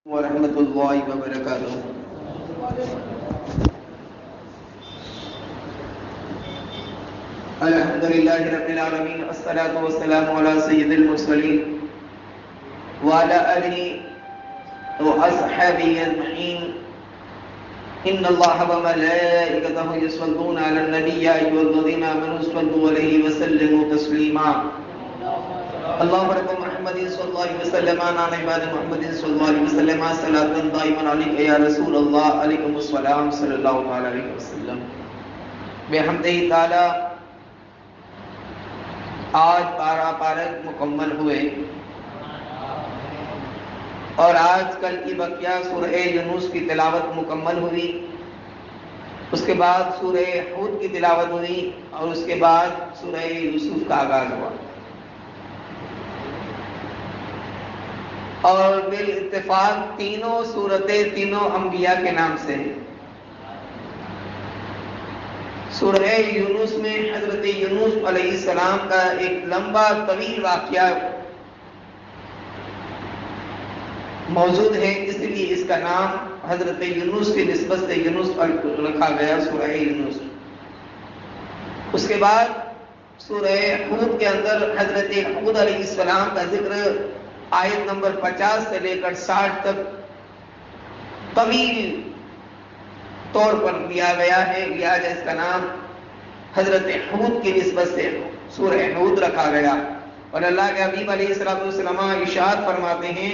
ورحمۃ اللہ وبرکاتہ۔ الحمد للہ رب العالمین، الصلاۃ والسلام علی سید المرسلین وعلی آلہ واصحابہ اجمعین۔ ان اللہ وملائکتہ یصلون علی النبی یا ایھا الذین آمنوا صلوا علیہ وسلموا تسلیما۔ اللهم رب محمد صلی اللہ علیہ وسلم علی عباد محمد صلی اللہ علیہ وسلم صلاۃ دائما علیک یا رسول اللہ علیکم السلام صلی اللہ تعالی علیہ وسلم۔ بحمدہ تعالی آج 12 پارک مکمل ہوئے اور آج کل کی بقیہ سورہ یونس کی تلاوت مکمل ہوئی، اس کے بعد سورہ ہود کی تلاوت ہوئی اور اس کے بعد سورہ یوسف کا آغاز ہوا، اور بالاتفاق تینوں سورتیں تینوں انبیاء کے نام سے ہیں۔ سورہ یونس میں حضرت یونس علیہ السلام کا ایک لمبا طویل واقعہ موجود ہے، اس لیے اس کا نام حضرت یونس کی نسبت سے یونس رکھا گیا، سورہ یونس۔ اس کے بعد سورہ ہود کے اندر حضرت ہود علیہ السلام کا ذکر آیت نمبر 50 سے لے کر 60 تک طویل طور پر دیا گیا ہے، لہٰذا اس کا نام حضرت ہود کی نسبت سے سورہ ہود رکھا گیا۔ اور اللہ کے حبیب علیہ السلام ارشاد فرماتے ہیں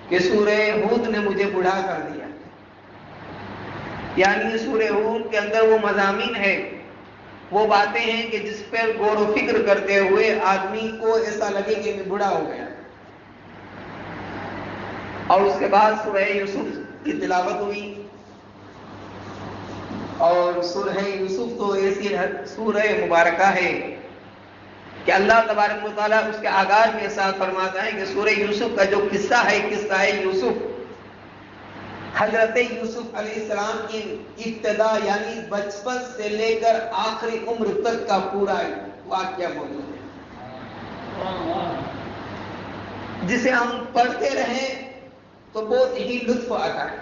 کہ سورہ ہود نے مجھے بوڑھا کر دیا، یعنی سورہ ہود کے اندر وہ مضامین ہے، وہ باتیں ہیں کہ جس پر غور و فکر کرتے ہوئے آدمی کو ایسا لگے کہ میں بوڑھا ہو گیا۔ اور اس کے بعد سورہ یوسف کی تلاوت ہوئی، اور سورہ یوسف تو ایسی سورہ مبارکہ ہے کہ اللہ تبارک و تعالیٰ اس کے آغاز میں ساتھ فرماتا ہے کہ سورہ یوسف کا جو قصہ ہے یوسف، حضرت یوسف علیہ السلام کی ابتدا یعنی بچپن سے لے کر آخری عمر تک کا پورا واقعہ موجود ہے، جسے ہم پڑھتے رہیں تو بہت ہی لطف آتا ہے۔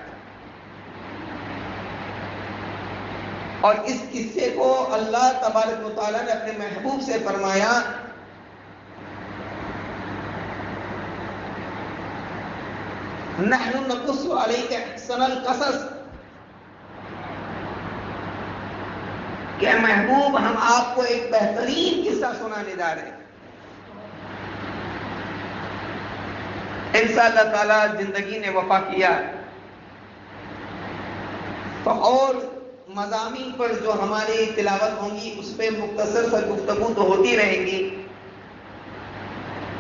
اور اس قصے کو اللہ تبارک و تعالیٰ نے اپنے محبوب سے فرمایا نحن نقص علیک احسن القصص، کہ محبوب ہم آپ کو ایک بہترین قصہ سنانے جا رہے ہیں۔ انشاءاللہ تعالیٰ زندگی نے وفا کیا تو اور مضامین پر جو ہماری تلاوت ہوں گی اس پہ مختصر سا گفتگو تو ہوتی رہے گی،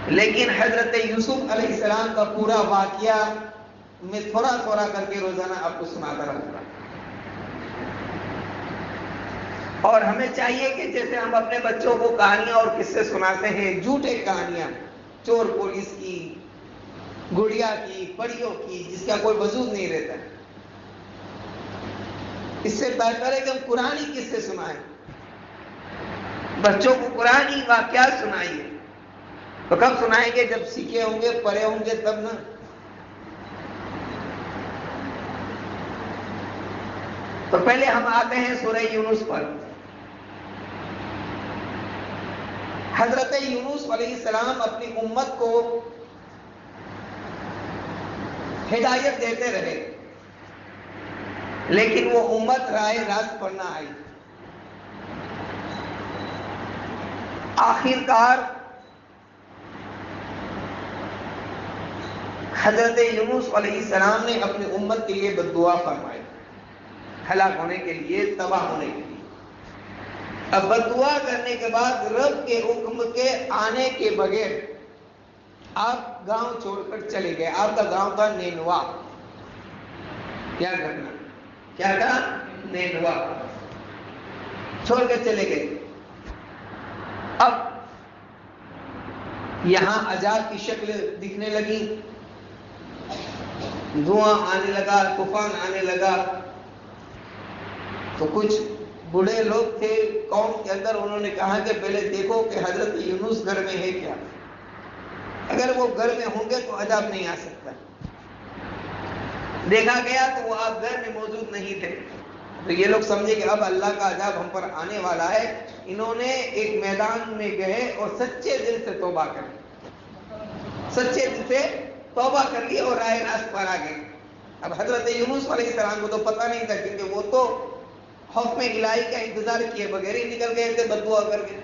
لیکن حضرت یوسف علیہ السلام کا پورا واقعہ میں تھوڑا تھوڑا کر کے روزانہ آپ کو سناتا رہوں گا۔ اور ہمیں چاہیے کہ جیسے ہم اپنے بچوں کو کہانیاں اور قصے سناتے ہیں، جھوٹے کہانیاں، چور پولیس کی، گڑیا کی، پریوں کی، جس کا کوئی وجود نہیں رہتا، اس سے بہتر ہے کہ ہم قرآنی قصے سنائیں، بچوں کو قرآنی واقعات سنائیے۔ تو کب سنائیں گے؟ جب سیکھے ہوں گے، پڑھے ہوں گے تب نا۔ تو پہلے ہم آتے ہیں سورہ یونس پر۔ حضرت یونس علیہ السلام اپنی امت کو ہدایت دیتے رہے، لیکن وہ امت راہ راست پر نہ آئی۔ آخرکار حضرت یونس علیہ السلام نے اپنی امت کے لیے بد دعا فرمائی، ہلاک ہونے کے لیے، تباہ ہونے کے لیے۔ اب بد دعا کرنے کے بعد رب کے حکم کے آنے کے بغیر آپ گاؤں چھوڑ کر چلے گئے۔ آپ کا گاؤں تھا نینوا۔ کیا کرنا؟ کیا تھا؟ نینوا۔ چھوڑ کر چلے گئے۔ اب یہاں عذاب کی شکل دکھنے لگی، دھواں آنے لگا، طوفان آنے لگا۔ تو کچھ بوڑھے لوگ تھے قوم کے اندر، انہوں نے کہا کہ پہلے دیکھو کہ حضرت یونس گھر میں ہے کیا، اگر وہ گھر میں ہوں گے تو عذاب نہیں آ سکتا۔ دیکھا گیا تو وہ آپ گھر میں موجود نہیں تھے. تو یہ لوگ سمجھے کہ اب اللہ کا عذاب ہم پر آنے والا ہے. انہوں نے ایک میدان میں گئے اور سچے دل سے توبہ کر لی. سچے دل سے توبہ کر لی اور راہ راست پر آ گئے. اب حضرت یونس علیہ السلام کو تو پتہ نہیں تھا, کیونکہ وہ تو حکم الہی کا انتظار کیے بغیر ہی نکل گئے تھے بددعا کر کے.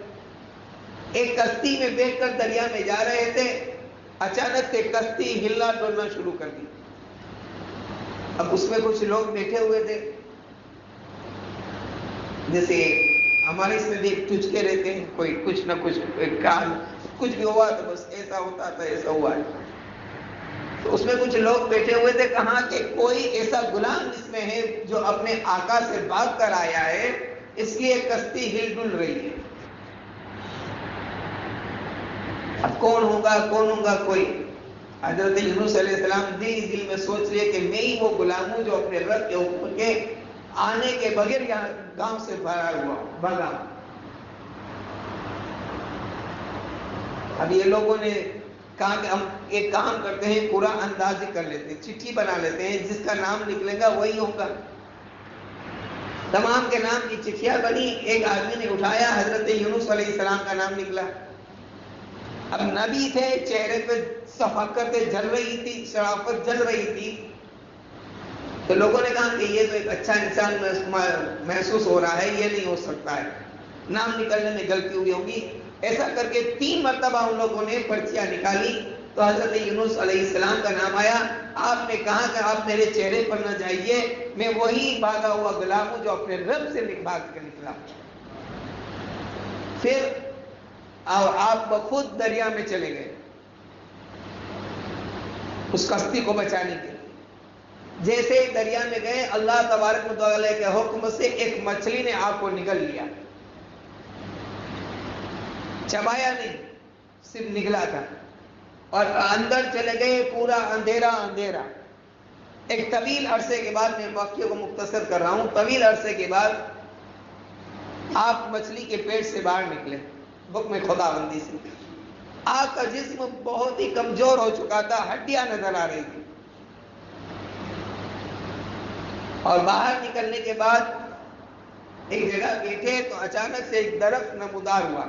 ایک کشتی میں بیٹھ کر دریا میں جا رہے تھے, اچانک سے کشتی ہلنا ڈولنا شروع کر دی. اب اس میں کچھ لوگ بیٹھے ہوئے تھے, جیسے ہمارے اس میں بھی ٹچکے رہتے ہیں, کوئی کچھ نہ کچھ کچھ بھی ہوا تو بس ایسا ہوتا تھا, ایسا ہوا ہے. تو اس میں کچھ لوگ بیٹھے ہوئے تھے. کہا کہ کوئی ایسا غلام اس میں ہے جو اپنے آقا سے بھاگ کر آیا ہے, اس لیے کشتی ہل ڈل رہی ہے. اب کون ہوگا کوئی. حضرت یونس علیہ السلام دل میں سوچ لیے کہ میں ہی وہ غلام ہوں جو اپنے رب کے حکم کے آنے کے بغیر یہاں گاؤں سے بھاگا. اب یہ لوگوں نے کہا کہ ہم ایک کام کرتے ہیں, پورا اندازی کر لیتے ہیں, چٹھی بنا لیتے ہیں, جس کا نام نکلے گا وہی ہوگا. تمام کے نام کی چٹھیاں بنی. ایک آدمی نے اٹھایا, حضرت یونس علیہ السلام کا نام نکلا. اب نبی تھے, چہرے پہ شفقت جل رہی تھی, شرافت جل رہی تھی. تو لوگوں نے کہا کہ یہ تو ایک اچھا انسان محسوس ہو رہا ہے, یہ نہیں ہو سکتا ہے, نام نکلنے میں غلطی ہوئی ہوگی. ایسا کر کے 3 مرتبہ ان لوگوں نے پرچیاں نکالی تو حضرت یونس علیہ السلام کا نام آیا. آپ نے کہا کہ آپ میرے چہرے پر نہ جائیے, میں وہی بھاگا ہوا غلام ہوں جو اپنے رب سے بھاگ کر نکلا. پھر آپ بخود دریا میں چلے گئے اس کشتی کو بچانے کے لیے. جیسے ہی دریا میں گئے, اللہ تبارک و تعالی کے حکم سے ایک مچھلی نے آپ کو نگل لیا. چبایا نہیں, صرف نگلا تھا. اور اندر چلے گئے, پورا اندھیرا اندھیرا. ایک طویل عرصے کے بعد, میں واقعے کو مختصر کر رہا ہوں, طویل عرصے کے بعد آپ مچھلی کے پیٹ سے باہر نکلے حکم خداوندی سے. آپ کا جسم بہت ہی کمزور ہو چکا تھا, ہڈیاں نظر آ رہی تھی. اور باہر نکلنے کے بعد ایک جگہ بیٹھے تو اچانک سے ایک درخت نمودار ہوا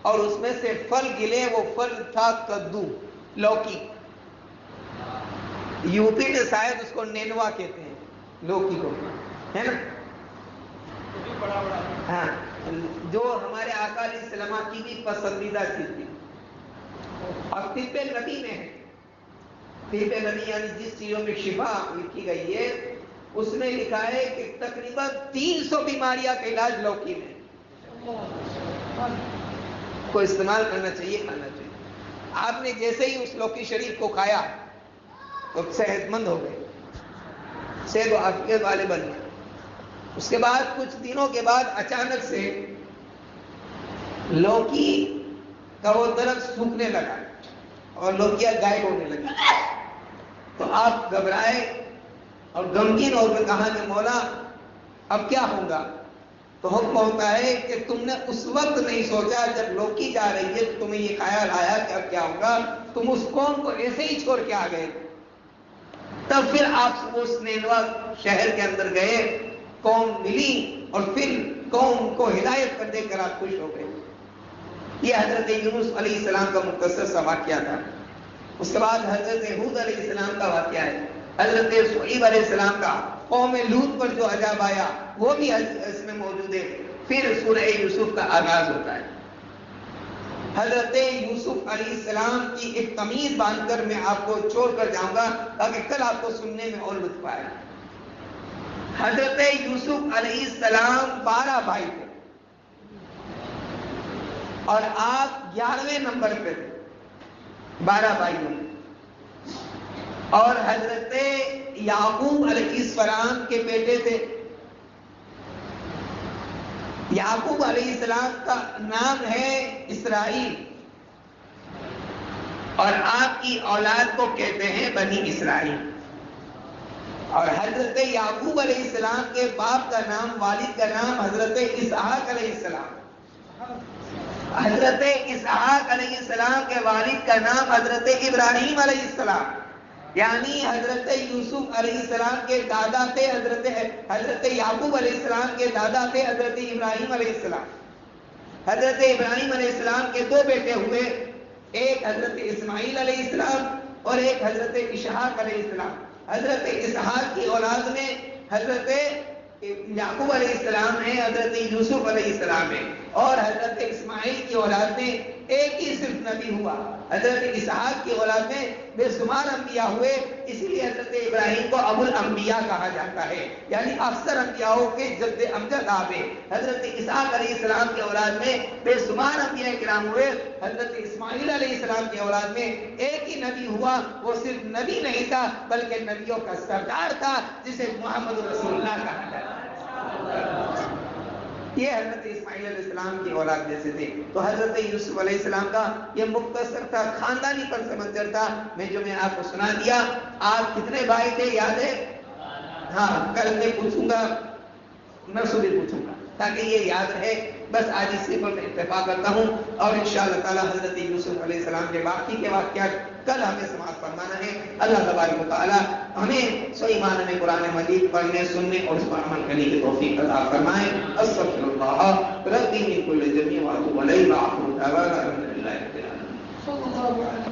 اور اس میں سے پھل گلے. وہ پھل تھا کدو, لوکی. یوپی میں شاید اس کو نینوا کہتے ہیں, لوکی کو, ہے نا. ہاں, جو ہمارے آقا علیہ السلام کی بھی پسندیدہ چیز تھی. اور طب نبی میں ہے, طب نبی یعنی جس چیزوں میں شفا لکھی گئی ہے, اس میں لکھا ہے کہ تقریباً 300 بیماریاں کا علاج لوکی میں کو استعمال کرنا چاہیے, کھانا چاہیے. آپ نے جیسے ہی اس لوکی شریف کو کھایا تو صحت مند ہو گئے, صحت و عافیت والے بن گئے. اس کے بعد کچھ دنوں کے بعد اچانک سے لوکی کا وہ درخت سوکھنے لگا اور لوکیاں غائب ہونے لگی. تو آپ گھبرائے اور غمگین ہو کر کہا کہ مولا اب کیا ہوگا. تو حکم ہوتا ہے کہ تم نے اس وقت نہیں سوچا جب لوکی جا رہی ہے تو تمہیں یہ خیال آیا کہ اب کیا ہوگا. تم اس قوم کو ایسے ہی چھوڑ کے آ گئے. تب پھر آپ اس نینوا شہر کے اندر گئے, قوم ملی اور پھر قوم کو ہدایت کر دے کر آپ خوش ہو گئے. یہ حضرت یونس علیہ السلام کا مختصر سا واقعہ تھا. اس کے بعد حضرت ہود علیہ السلام کا واقعہ ہے, حضرت شعیب علیہ السلام کا قوم لوط پر جو عذاب آیا وہ بھی اس میں موجود ہے. پھر سورہ یوسف کا آغاز ہوتا ہے. حضرت یوسف علیہ السلام کی ایک تمیز باندھ کر میں آپ کو چھوڑ کر جاؤں گا تاکہ کل آپ کو سننے میں اور لطف آئے. حضرت یوسف علیہ السلام 12 بھائی تھے اور آپ 11ویں نمبر پہ تھے 12 بھائیوں میں. اور حضرت یعقوب علیہ السلام کے بیٹے تھے. یعقوب علیہ السلام کا نام ہے اسرائیل اور آپ کی اولاد کو کہتے ہیں بنی اسرائیل. اور حضرت یعقوب علیہ السلام کے باپ کا نام, والد کا نام حضرت اسحاق علیہ السلام. حضرت اسحاق علیہ السلام کے والد کا نام حضرت ابراہیم علیہ السلام. یعنی حضرت یوسف علیہ السلام کے دادا تھے حضرت یعقوب علیہ السلام کے دادا تھے حضرت ابراہیم علیہ السلام. حضرت ابراہیم علیہ السلام کے دو بیٹے ہوئے، ایک حضرت اسماعیل علیہ السلام اور ایک حضرت اسحاق علیہ السلام. حضرت اسحاق کی اولاد میں حضرت یعقوب علیہ السلام ہے، حضرت یوسف علیہ السلام ہے، اور حضرت اسماعیل کی اولاد میں ایک ہی صرف نبی ہوا. حضرت اسحاق کی اولاد میں بے شمار انبیاء ہوئے، اسی لیے حضرت ابراہیم کو ابو الانبیاء کہا جاتا ہے، یعنی اکثر انبیاءوں کے جد امجد آپ ہیں. حضرت اسحاق علیہ السلام کی اولاد میں بے شمار انبیاء کرام ہوئے. حضرت اسماعیل علیہ السلام کی اولاد میں ایک ہی نبی ہوا، وہ صرف نبی نہیں تھا بلکہ نبیوں کا سردار تھا، جسے محمد رسول اللہ کہا جاتا ہے. یہ حضرت اسماعیل علیہ السلام کی اولاد جیسے تھے. تو حضرت یوسف علیہ السلام کا یہ مختصر تھا خاندانی پس منظر تھا جو میں آپ کو سنا دیا. آپ کتنے بھائی تھے یاد ہے؟ ہاں، کل میں پوچھوں گا، میں صبح پوچھوں گا تاکہ یہ یاد رہے. بس آج اسی پر میں اتفاق کرتا ہوں، اور انشاءاللہ تعالی حضرت یوسف علیہ السلام کے باقی کے واقعات کل ہمیں سماعت فرمانا ہے. اللہ تبارک و تعالی ہمیں صحیح معنی میں قرآن مجید پڑھنے، سننے اور اس پر عمل کرنے کی توفیق عطا فرمائے. استغفر اللہ ربی من کل ذنب واتوب الیہ. وآخر دعوانا الحمدللہ رب العالمین.